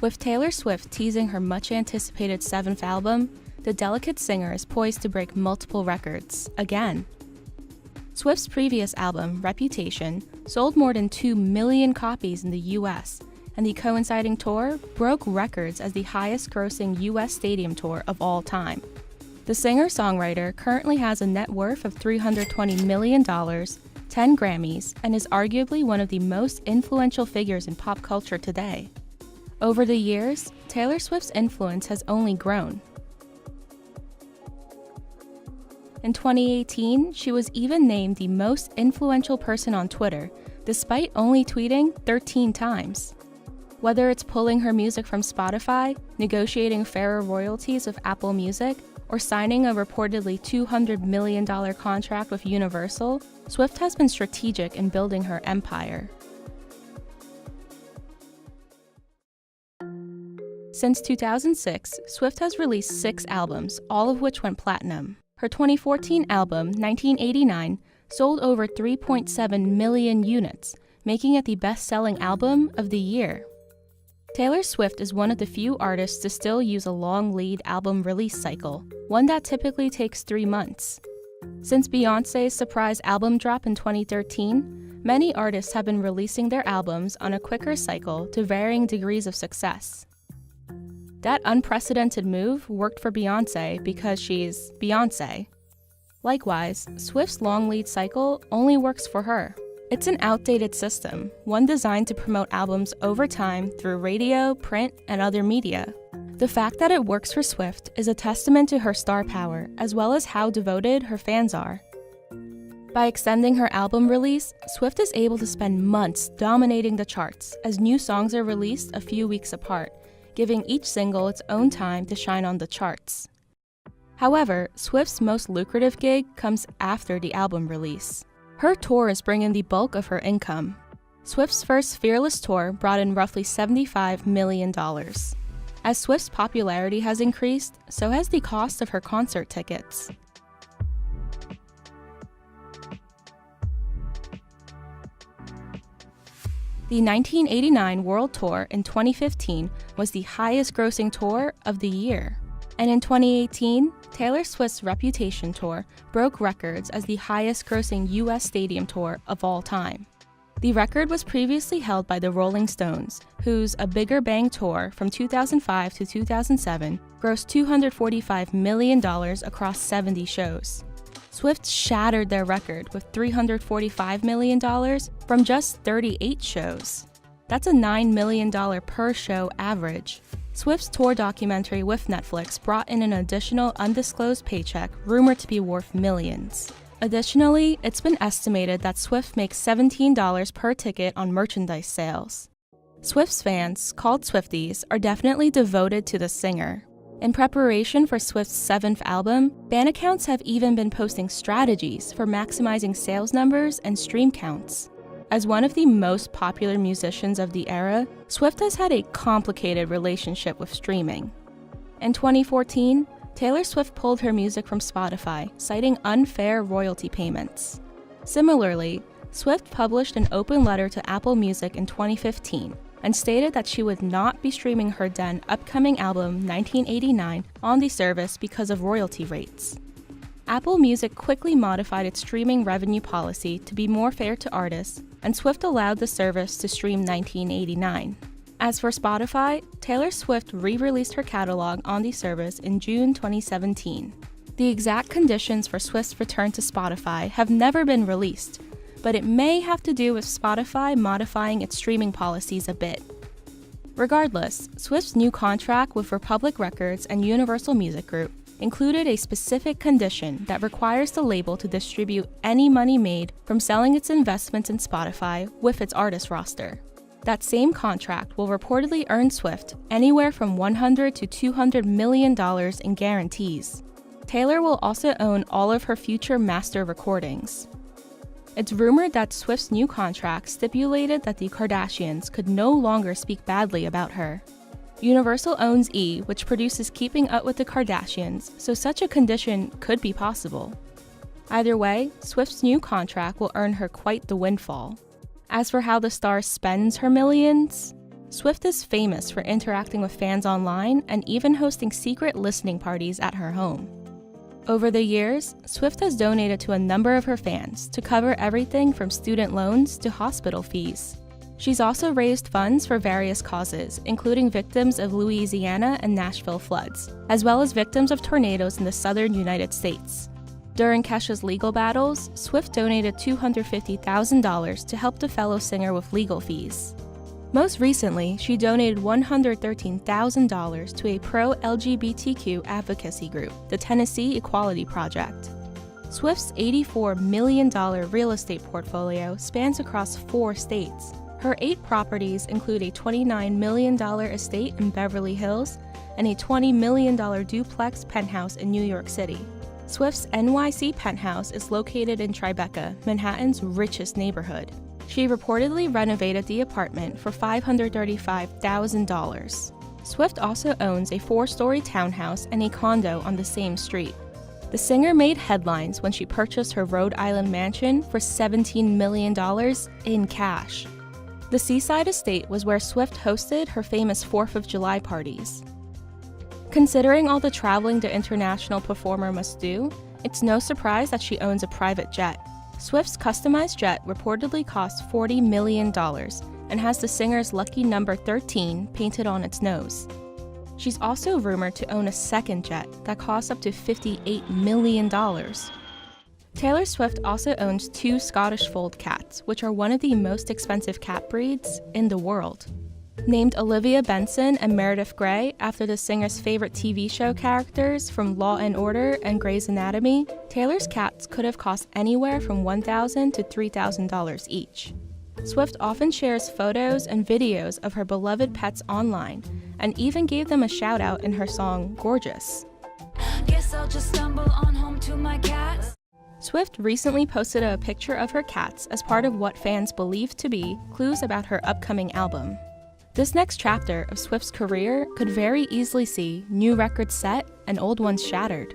With Taylor Swift teasing her much-anticipated 7th album, the delicate singer is poised to break multiple records, again. Swift's previous album, Reputation, sold more than 2 million copies in the US, and the coinciding tour broke records as the highest-grossing US stadium tour of all time. The singer-songwriter currently has a net worth of $320 million, 10 Grammys, and is arguably one of the most influential figures in pop culture today. Over the years, Taylor Swift's influence has only grown. In 2018, she was even named the most influential person on Twitter, despite only tweeting 13 times. Whether it's pulling her music from Spotify, negotiating fairer royalties with Apple Music, or signing a reportedly $200 million contract with Universal, Swift has been strategic in building her empire. Since 2006, Swift has released 6 albums, all of which went platinum. Her 2014 album, 1989, sold over 3.7 million units, making it the best-selling album of the year. Taylor Swift is one of the few artists to still use a long lead album release cycle, one that typically takes 3 months. Since Beyoncé's surprise album drop in 2013, many artists have been releasing their albums on a quicker cycle to varying degrees of success. That unprecedented move worked for Beyoncé because she's Beyoncé. Likewise, Swift's long lead cycle only works for her. It's an outdated system, one designed to promote albums over time through radio, print, and other media. The fact that it works for Swift is a testament to her star power, as well as how devoted her fans are. By extending her album release, Swift is able to spend months dominating the charts as new songs are released a few weeks apart, giving each single its own time to shine on the charts. However, Swift's most lucrative gig comes after the album release. Her tours bring in the bulk of her income. Swift's first Fearless tour brought in roughly $75 million. As Swift's popularity has increased, so has the cost of her concert tickets. The 1989 World Tour in 2015 was the highest-grossing tour of the year. And in 2018, Taylor Swift's Reputation tour broke records as the highest-grossing US stadium tour of all time. The record was previously held by the Rolling Stones, whose A Bigger Bang tour from 2005 to 2007 grossed $245 million across 70 shows. Swift shattered their record with $345 million from just 38 shows. That's a $9 million per show average. Swift's tour documentary with Netflix brought in an additional undisclosed paycheck rumored to be worth millions. Additionally, it's been estimated that Swift makes $17 per ticket on merchandise sales. Swift's fans, called Swifties, are definitely devoted to the singer. In preparation for Swift's 7th album, fan accounts have even been posting strategies for maximizing sales numbers and stream counts. As one of the most popular musicians of the era, Swift has had a complicated relationship with streaming. In 2014, Taylor Swift pulled her music from Spotify, citing unfair royalty payments. Similarly, Swift published an open letter to Apple Music in 2015 and stated that she would not be streaming her then upcoming album 1989 on the service because of royalty rates. Apple Music quickly modified its streaming revenue policy to be more fair to artists, and Swift allowed the service to stream 1989. As for Spotify, Taylor Swift re-released her catalog on the service in June 2017. The exact conditions for Swift's return to Spotify have never been released, but it may have to do with Spotify modifying its streaming policies a bit. Regardless, Swift's new contract with Republic Records and Universal Music Group included a specific condition that requires the label to distribute any money made from selling its investments in Spotify with its artist roster. That same contract will reportedly earn Swift anywhere from $100 to $200 million in guarantees. Taylor will also own all of her future master recordings. It's rumored that Swift's new contract stipulated that the Kardashians could no longer speak badly about her. Universal owns E!, which produces Keeping Up with the Kardashians, so such a condition could be possible. Either way, Swift's new contract will earn her quite the windfall. As for how the star spends her millions, Swift is famous for interacting with fans online and even hosting secret listening parties at her home. Over the years, Swift has donated to a number of her fans to cover everything from student loans to hospital fees. She's also raised funds for various causes, including victims of Louisiana and Nashville floods, as well as victims of tornadoes in the southern United States. During Kesha's legal battles, Swift donated $250,000 to help the fellow singer with legal fees. Most recently, she donated $113,000 to a pro-LGBTQ advocacy group, the Tennessee Equality Project. Swift's $84 million real estate portfolio spans across 4 states. Her 8 properties include a $29 million estate in Beverly Hills and a $20 million duplex penthouse in New York City. Swift's NYC penthouse is located in Tribeca, Manhattan's richest neighborhood. She reportedly renovated the apartment for $535,000. Swift also owns a 4-story townhouse and a condo on the same street. The singer made headlines when she purchased her Rhode Island mansion for $17 million in cash. The seaside estate was where Swift hosted her famous 4th of July parties. Considering all the traveling the international performer must do, it's no surprise that she owns a private jet. Swift's customized jet reportedly costs $40 million and has the singer's lucky number 13 painted on its nose. She's also rumored to own a second jet that costs up to $58 million. Taylor Swift also owns 2 Scottish Fold cats, which are one of the most expensive cat breeds in the world. Named Olivia Benson and Meredith Grey after the singer's favorite TV show characters from Law & Order and Grey's Anatomy, Taylor's cats could have cost anywhere from $1,000 to $3,000 each. Swift often shares photos and videos of her beloved pets online, and even gave them a shout-out in her song, Gorgeous. Guess I'll just stumble on home to my cats. Swift recently posted a picture of her cats as part of what fans believe to be clues about her upcoming album. This next chapter of Swift's career could very easily see new records set and old ones shattered.